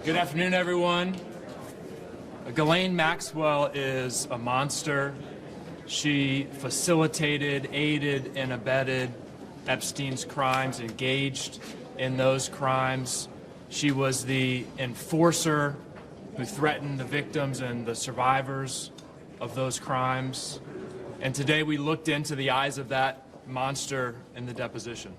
Good afternoon, everyone. Ghislaine Maxwell is a monster. She facilitated, aided, and abetted Epstein's crimes, engaged in those crimes. She was the enforcer who threatened the victims and the survivors of those crimes. And today we looked into the eyes of that monster in the deposition.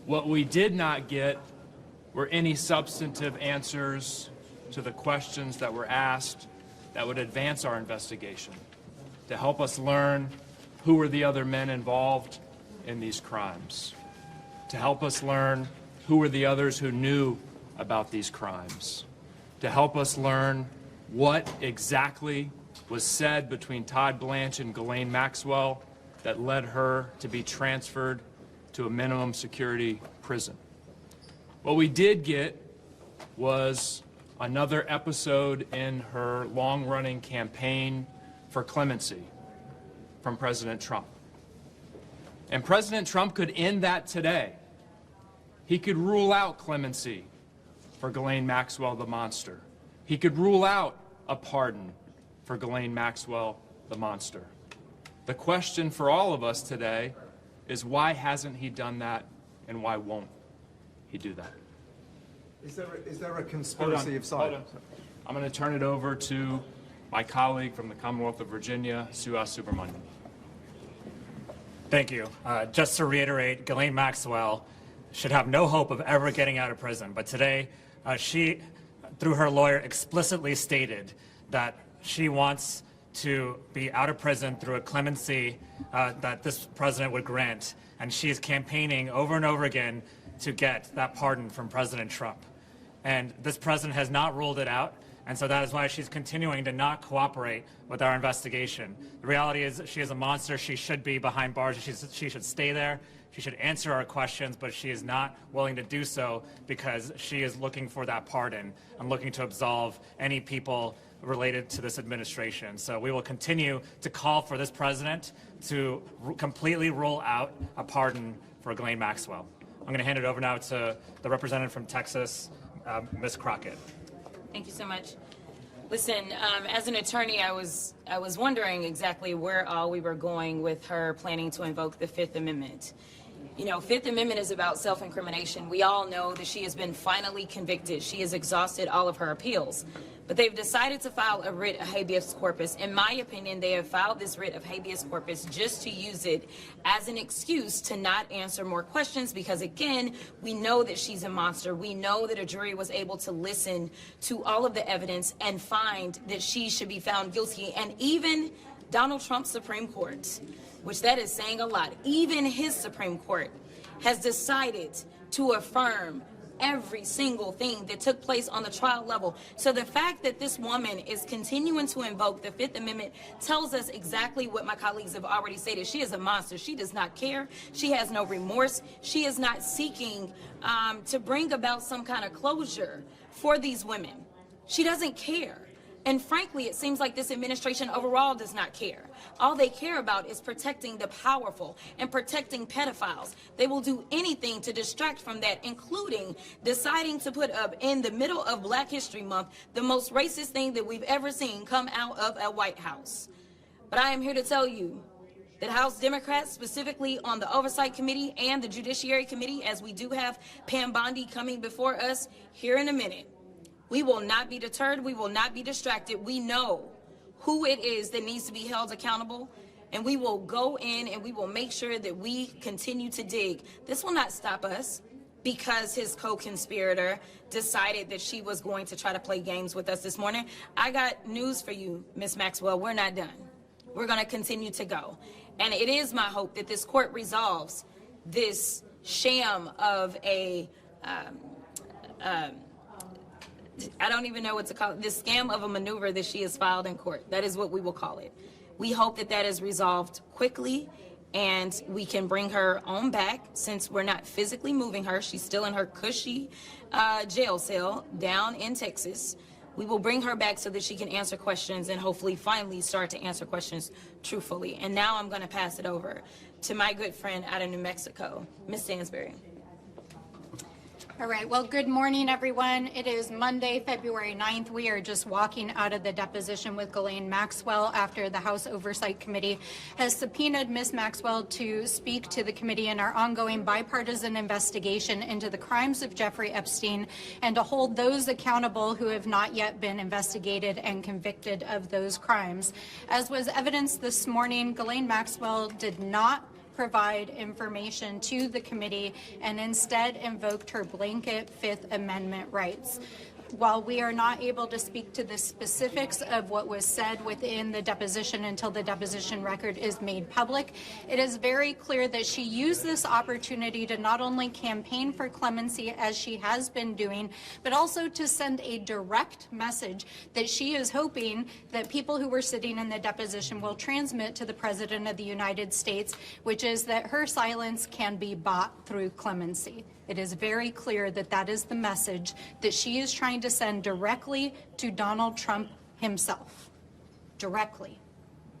What we did not get were any substantive answers to the questions that were asked that would advance our investigation, to help us learn who were the other men involved in these crimes, to help us learn who were the others who knew about these crimes, to help us learn what exactly was said between Todd Blanche and Ghislaine Maxwell that led her to be transferred to a minimum security prison. What we did get was another episode in her long-running campaign for clemency from President Trump. And President Trump could end that today. He could rule out clemency for Ghislaine Maxwell, the monster. He could rule out a pardon for Ghislaine Maxwell, the monster. The question for all of us today is, why hasn't he done that, and why won't he do that? Is there a conspiracy of silence? I'm going to turn it over to my colleague from the Commonwealth of Virginia, Suhas Subramanian. Thank you. Just to reiterate, Ghislaine Maxwell should have no hope of ever getting out of prison. But today, she, through her lawyer, explicitly stated that she wants to be out of prison through a clemency that this president would grant. And she is campaigning over and over again to get that pardon from President Trump. And this president has not ruled it out. And so that is why she's continuing to not cooperate with our investigation. The reality is she is a monster. She should be behind bars. She should stay there. She should answer our questions, but she is not willing to do so because she is looking for that pardon and looking to absolve any people related to this administration. So we will continue to call for this president to completely rule out a pardon for Ghislaine Maxwell. I'm going to hand it over now to the representative from Texas, Ms. Crockett. Thank you so much. Listen, as an attorney, I was wondering exactly where all we were going with her planning to invoke the Fifth Amendment. You know, Fifth Amendment is about self-incrimination. We all know that she has been finally convicted. She has exhausted all of her appeals. But they've decided to file a writ of habeas corpus. In my opinion, they have filed this writ of habeas corpus just to use it as an excuse to not answer more questions because, again, we know that she's a monster. We know that a jury was able to listen to all of the evidence and find that she should be found guilty. And even Donald Trump's Supreme Court, which that is saying a lot, even his Supreme Court has decided to affirm every single thing that took place on the trial level. So the fact that this woman is continuing to invoke the Fifth Amendment tells us exactly what my colleagues have already stated. She is a monster. She does not care. She has no remorse. She is not seeking to bring about some kind of closure for these women. She doesn't care. And frankly, it seems like this administration overall does not care. All they care about is protecting the powerful and protecting pedophiles. They will do anything to distract from that, including deciding to put up in the middle of Black History Month the most racist thing that we've ever seen come out of a White House. But I am here to tell you that House Democrats, specifically on the Oversight Committee and the Judiciary Committee, as we do have Pam Bondi coming before us here in a minute, we will not be deterred. We will not be distracted. We know who it is that needs to be held accountable, and we will go in and we will make sure that we continue to dig. This will not stop us because his co-conspirator decided that she was going to try to play games with us this morning. I got news for you, Ms. Maxwell. We're not done. We're going to continue to go. And it is my hope that this court resolves this sham of a I don't even know what to call it, this scam of a maneuver that she has filed in court. That is what we will call it. We hope that that is resolved quickly and we can bring her on back since we're not physically moving her. She's still in her cushy jail cell down in Texas. We will bring her back so that she can answer questions and hopefully finally start to answer questions truthfully. And now I'm going to pass it over to my good friend out of New Mexico, Ms. Stansbury. All right, well, good morning, everyone. It is Monday, February 9th. We are just walking out of the deposition with Ghislaine Maxwell after the House Oversight Committee has subpoenaed Ms. Maxwell to speak to the committee in our ongoing bipartisan investigation into the crimes of Jeffrey Epstein and to hold those accountable who have not yet been investigated and convicted of those crimes. As was evidenced this morning, Ghislaine Maxwell did not provide information to the committee and instead invoked her blanket Fifth Amendment rights. While we are not able to speak to the specifics of what was said within the deposition until the deposition record is made public, it is very clear that she used this opportunity to not only campaign for clemency as she has been doing, but also to send a direct message that she is hoping that people who were sitting in the deposition will transmit to the President of the United States, which is that her silence can be bought through clemency. It is very clear that that is the message that she is trying to send directly to Donald Trump himself. Directly.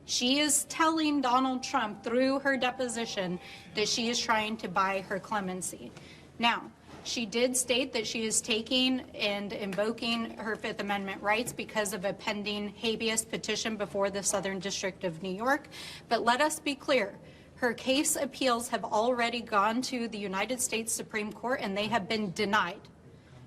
She is telling Donald Trump through her deposition that she is trying to buy her clemency. Now, she did state that she is taking and invoking her Fifth Amendment rights because of a pending habeas petition before the Southern District of New York. But let us be clear. Her case appeals have already gone to the United States Supreme Court and they have been denied.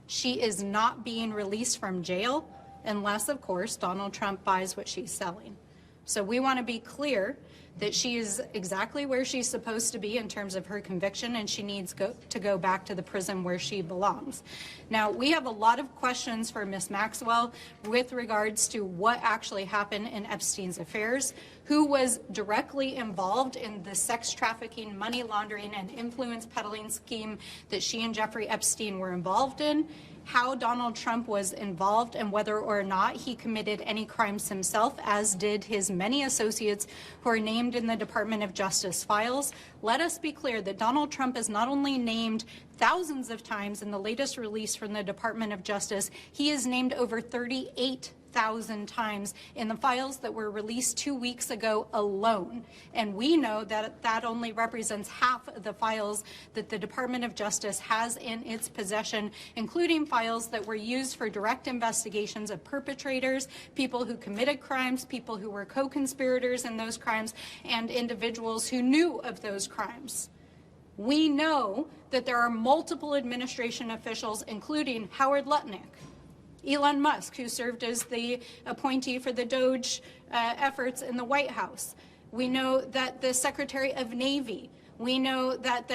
She is not being released from jail unless, of course, Donald Trump buys what she's selling. So we want to be clear that she is exactly where she's supposed to be in terms of her conviction, and she needs to go back to the prison where she belongs. Now, we have a lot of questions for Ms. Maxwell with regards to what actually happened in Epstein's affairs, who was directly involved in the sex trafficking, money laundering, and influence peddling scheme that she and Jeffrey Epstein were involved in, how Donald Trump was involved and whether or not he committed any crimes himself, as did his many associates who are named in the Department of Justice files. Let us be clear that Donald Trump is not only named thousands of times in the latest release from the Department of Justice, he is named over 38,000 times in the files that were released 2 weeks ago alone. And we know that that only represents half of the files that the Department of Justice has in its possession, including files that were used for direct investigations of perpetrators, people who committed crimes, people who were co-conspirators in those crimes, and individuals who knew of those crimes. We know that there are multiple administration officials, including Howard Lutnick, Elon Musk, who served as the appointee for the DOJ efforts in the White House. We know that the Secretary of Navy. We know that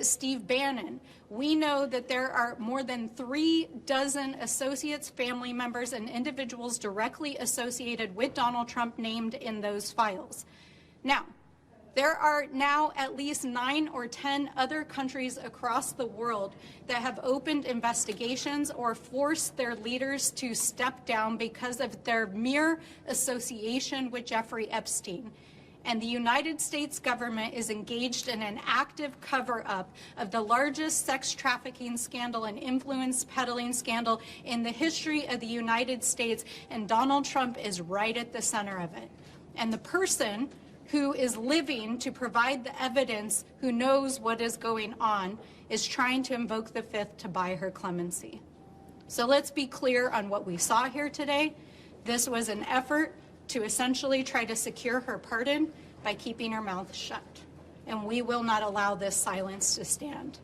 Steve Bannon. We know that there are more than 36 associates, family members, and individuals directly associated with Donald Trump named in those files. Now, there are now at least 9 or 10 other countries across the world that have opened investigations or forced their leaders to step down because of their mere association with Jeffrey Epstein. And the United States government is engaged in an active cover-up of the largest sex trafficking scandal and influence peddling scandal in the history of the United States, and Donald Trump is right at the center of it. And the person who is living to provide the evidence, who knows what is going on, is trying to invoke the Fifth to buy her clemency. So let's be clear on what we saw here today. This was an effort to essentially try to secure her pardon by keeping her mouth shut. And we will not allow this silence to stand.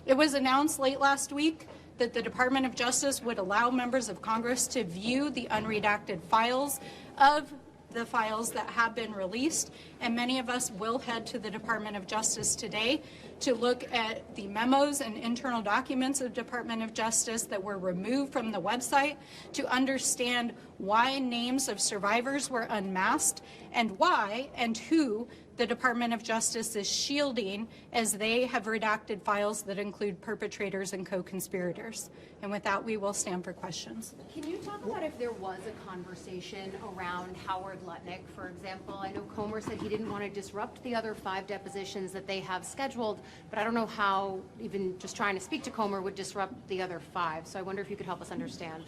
It was announced late last week that the Department of Justice would allow members of Congress to view the unredacted files of the files that have been released, and many of us will head to the Department of Justice today to look at the memos and internal documents of the Department of Justice that were removed from the website, to understand why names of survivors were unmasked and why and who the Department of Justice is shielding as they have redacted files that include perpetrators and co-conspirators. And with that, we will stand for questions. Can you talk about if there was a conversation around Howard Lutnick, for example? I know Comer said he didn't want to disrupt the other 5 depositions that they have scheduled, but I don't know how even just trying to speak to Comer would disrupt the other 5. So I wonder if you could help us understand.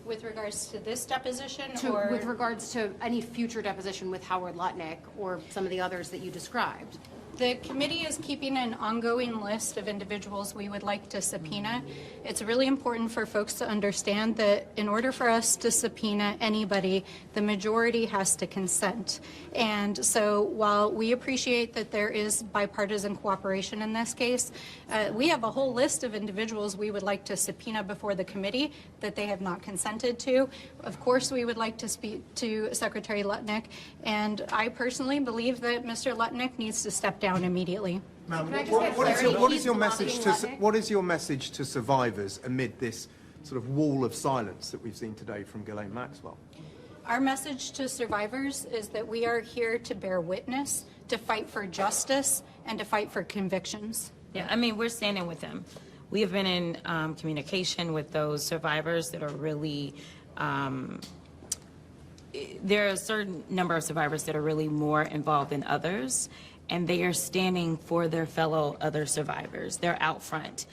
With regards to this deposition, or with regards to any future deposition with Howard Lutnick or some of the others that you described? The committee is keeping an ongoing list of individuals we would like to subpoena. It's really important for folks to understand that in order for us to subpoena anybody, the majority has to consent. And so while we appreciate that there is bipartisan cooperation in this case, we have a whole list of individuals we would like to subpoena before the committee that they have not consented to. Of course, we would like to speak to Secretary Lutnick, and I personally believe that Mr. Lutnick needs to step down immediately. Ma'am, Can I just get what clarity? is your He's message blocking to Lutnick? what is your message to survivors amid this sort of wall of silence that we've seen today from Ghislaine Maxwell? Our message to survivors is that we are here to bear witness, to fight for justice, and to fight for convictions. Yeah, I mean, we're standing with them. We have been in communication with those survivors that are really, there are a certain number of survivors that are really more involved than others, and they are standing for their fellow other survivors. They're out front.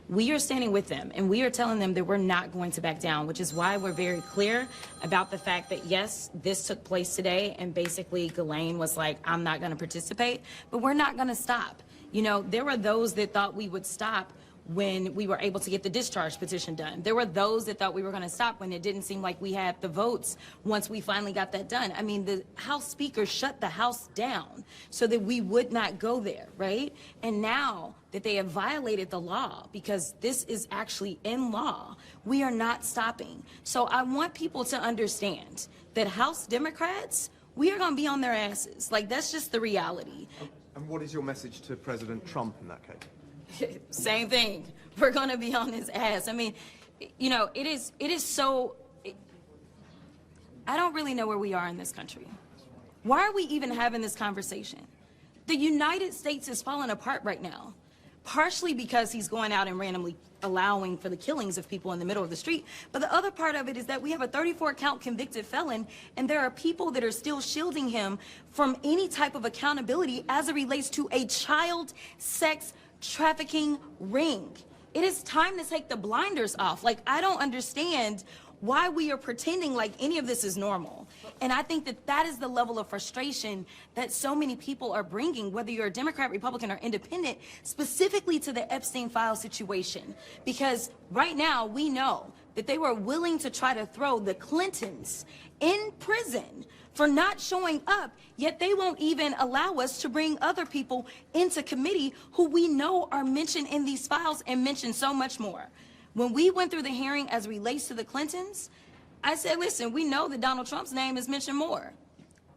We are standing with them, and we are telling them that we're not going to back down, which is why we're very clear about the fact that, yes, this took place today, and basically Ghislaine was like, I'm not going to participate, but we're not going to stop. You know, there were those that thought we would stop when we were able to get the discharge petition done. There were those that thought we were going to stop when it didn't seem like we had the votes once we finally got that done. I mean, the House Speaker shut the House down so that we would not go there, right? And now that they have violated the law, because this is actually in law, we are not stopping. So I want people to understand that House Democrats, we are going to be on their asses. Like, that's just the reality. And what is your message to President Trump in that case? Same thing. We're going to be on his ass. I mean, you know, it is so, I don't really know where we are in this country. Why are we even having this conversation? The United States is falling apart right now, partially because he's going out and randomly allowing for the killings of people in the middle of the street. But the other part of it is that we have a 34-count convicted felon, and there are people that are still shielding him from any type of accountability as it relates to a child sex trafficking ring. It is time to take the blinders off. Like, I don't understand why we are pretending like any of this is normal. And I think that that is the level of frustration that so many people are bringing, whether you're a Democrat, Republican, or independent, specifically to the Epstein file situation. Because right now we know that they were willing to try to throw the Clintons in prison for not showing up, yet they won't even allow us to bring other people into committee who we know are mentioned in these files and mentioned so much more. When we went through the hearing as it relates to the Clintons, I said, listen, we know that Donald Trump's name is mentioned more.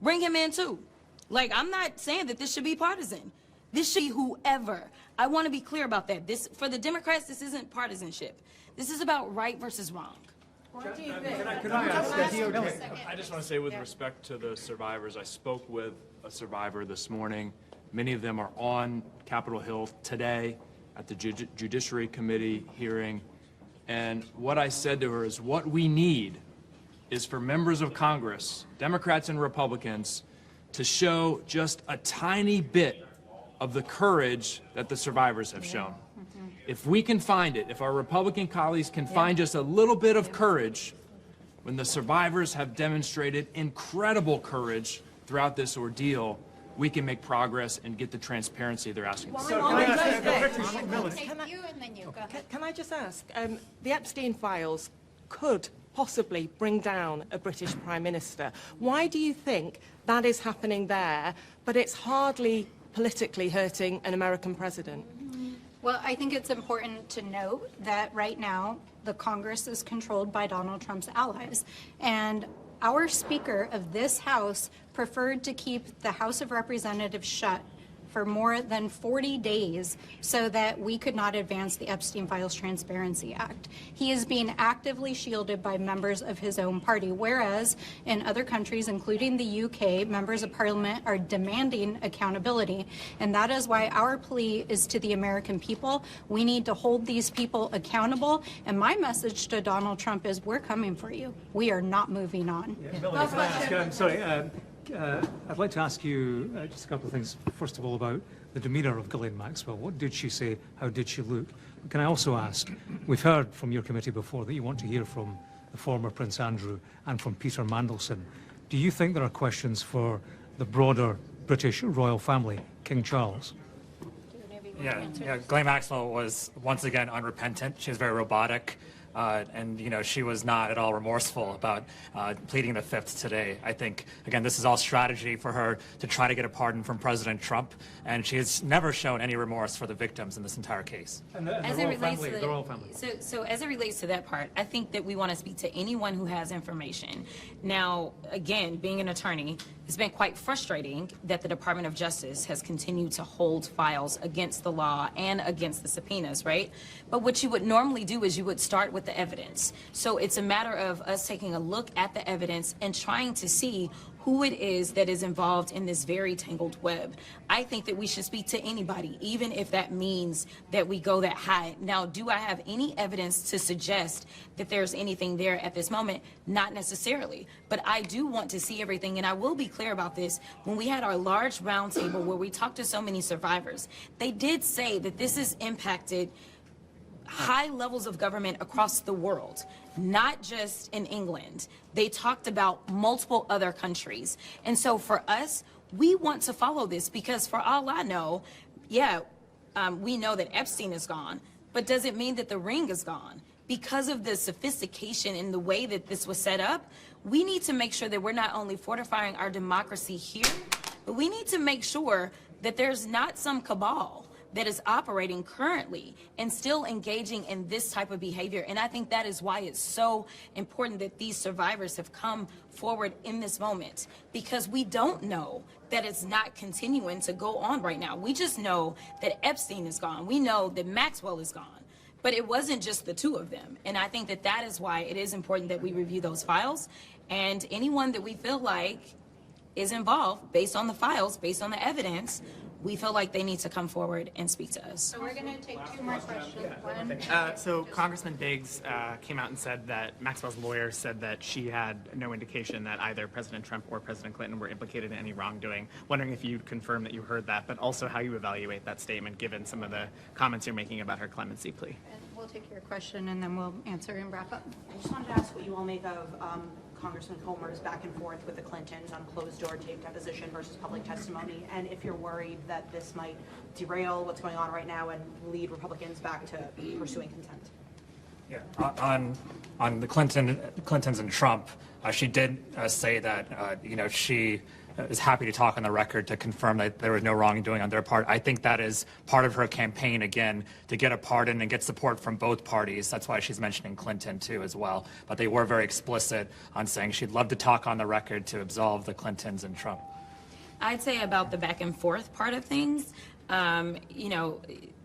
Bring him in too. Like, I'm not saying that this should be partisan. This should be whoever. I want to be clear about that. This, for the Democrats, this isn't partisanship. This is about right versus wrong. I just want to say, with respect to the survivors, I spoke with a survivor this morning. Many of them are on Capitol Hill today at the Judiciary Committee hearing. And what I said to her is, what we need is for members of Congress, Democrats and Republicans, to show just a tiny bit of the courage that the survivors have shown. If we can find it, if our Republican colleagues can find just a little bit of courage, when the survivors have demonstrated incredible courage throughout this ordeal, we can make progress and get the transparency they're asking for. Can I just ask, the Epstein files could possibly bring down a British Prime Minister. Why do you think that is happening there, but it's hardly politically hurting an American president? Well, I think it's important to note that right now the Congress is controlled by Donald Trump's allies. And our Speaker of this House preferred to keep the House of Representatives shut for more than 40 days so that we could not advance the Epstein Files Transparency Act. He is being actively shielded by members of his own party, whereas in other countries, including the UK, members of parliament are demanding accountability. And that is why our plea is to the American people. We need to hold these people accountable. And my message to Donald Trump is, we're coming for you. We are not moving on. I'd like to ask you just a couple of things. First of all, about the demeanour of Ghislaine Maxwell. What did she say? How did she look? Can I also ask, we've heard from your committee before that you want to hear from the former Prince Andrew and from Peter Mandelson. Do you think there are questions for the broader British royal family, King Charles? Yeah, Ghislaine Maxwell was once again unrepentant. She was very robotic. And, you know, she was not at all remorseful about pleading the fifth today. I think, again, this is all strategy for her to try to get a pardon from President Trump, and she has never shown any remorse for the victims in this entire case. And the As it royal relates family, to the royal family. so as it relates to that part, I think that we want to speak to anyone who has information. Now, again, being an attorney, it's been quite frustrating that the Department of Justice has continued to hold files against the law and against the subpoenas, right? But what you would normally do is you would start with the evidence. So it's a matter of us taking a look at the evidence and trying to see who it is that is involved in this very tangled web. I think that we should speak to anybody, even if that means that we go that high. Now, do I have any evidence to suggest that there's anything there at this moment? Not necessarily, but I do want to see everything, and I will be clear about this. When we had our large roundtable where we talked to so many survivors, they did say that this has impacted high levels of government across the world, not just in England. They talked about multiple other countries. And so for us, we want to follow this because for all I know, we know that Epstein is gone, but does it mean that the ring is gone? Because of the sophistication in the way that this was set up, we need to make sure that we're not only fortifying our democracy here, but we need to make sure that there's not some cabal that is operating currently and still engaging in this type of behavior. And I think that is why it's so important that these survivors have come forward in this moment, because we don't know that it's not continuing to go on right now. We just know that Epstein is gone. We know that Maxwell is gone. But it wasn't just the two of them. And I think that that is why it is important that we review those files. And anyone that we feel like is involved, based on the files, based on the evidence, we feel like they need to come forward and speak to us. So we're going to take two more questions. One. So Congressman Biggs came out and said that Maxwell's lawyer said that she had no indication that either President Trump or President Clinton were implicated in any wrongdoing. Wondering if you'd confirm that you heard that, but also how you evaluate that statement given some of the comments you're making about her clemency plea. And we'll take your question and then we'll answer and wrap up. I just wanted to ask what you all make of Congressman Comer's back and forth with the Clintons on closed-door tape deposition versus public testimony, and if you're worried that this might derail what's going on right now and lead Republicans back to pursuing contempt. Yeah, on the Clintons and Trump, she did say that she is happy to talk on the record to confirm that there was no wrongdoing on their part. I think that is part of her campaign, again, to get a pardon and get support from both parties. That's why she's mentioning Clinton, too, as well. But they were very explicit on saying she'd love to talk on the record to absolve the Clintons and Trump. I'd say about the back and forth part of things,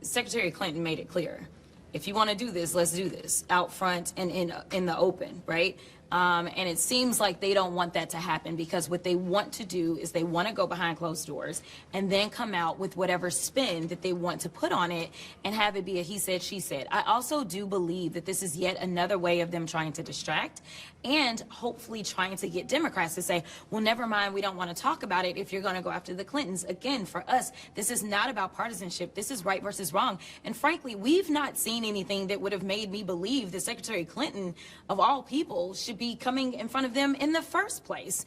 Secretary Clinton made it clear. If you want to do this, let's do this out front and in the open, right? And it seems like they don't want that to happen, because what they want to do is they want to go behind closed doors and then come out with whatever spin that they want to put on it and have it be a he said, she said. I also do believe that this is yet another way of them trying to distract and hopefully trying to get Democrats to say, well, never mind, we don't want to talk about it if you're going to go after the Clintons. Again, for us, this is not about partisanship. This is right versus wrong. And frankly, we've not seen anything that would have made me believe that Secretary Clinton, of all people, should be coming in front of them in the first place.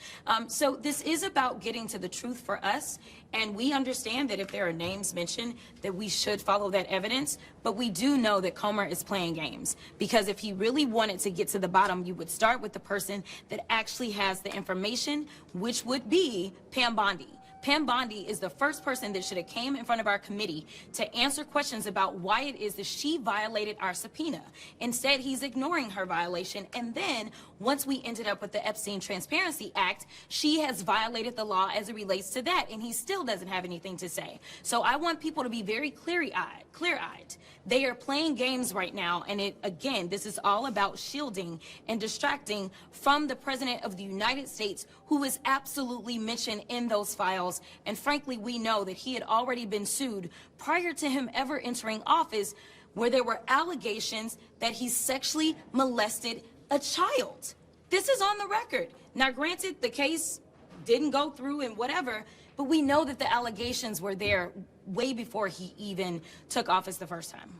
So this is about getting to the truth for us. And we understand that if there are names mentioned, that we should follow that evidence. But we do know that Comer is playing games, because if he really wanted to get to the bottom, you would start with the person that actually has the information, which would be Pam Bondi. Pam Bondi is the first person that should have came in front of our committee to answer questions about why it is that she violated our subpoena. Instead, he's ignoring her violation. And then once we ended up with the Epstein Transparency Act, she has violated the law as it relates to that. And he still doesn't have anything to say. So I want people to be very clear-eyed. They are playing games right now. And again, this is all about shielding and distracting from the President of the United States, who is absolutely mentioned in those files. And frankly, we know that he had already been sued prior to him ever entering office, where there were allegations that he sexually molested a child. This is on the record. Now, granted, the case didn't go through and whatever, but we know that the allegations were there way before he even took office the first time.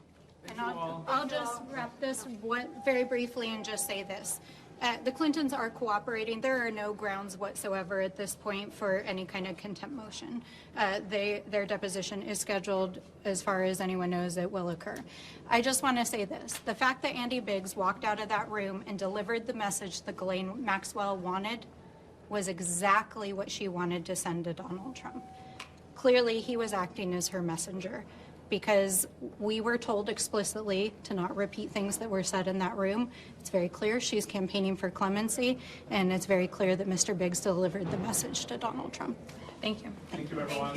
And I'll just wrap this very briefly and just say this. The Clintons are cooperating. There are no grounds whatsoever at this point for any kind of contempt motion. Their deposition is scheduled, as far as anyone knows, it will occur. I just want to say this. The fact that Andy Biggs walked out of that room and delivered the message that Ghislaine Maxwell wanted was exactly what she wanted to send to Donald Trump. Clearly, he was acting as her messenger, because we were told explicitly to not repeat things that were said in that room. It's very clear she's campaigning for clemency, and it's very clear that Mr. Biggs delivered the message to Donald Trump. Thank you. Thank you, everyone.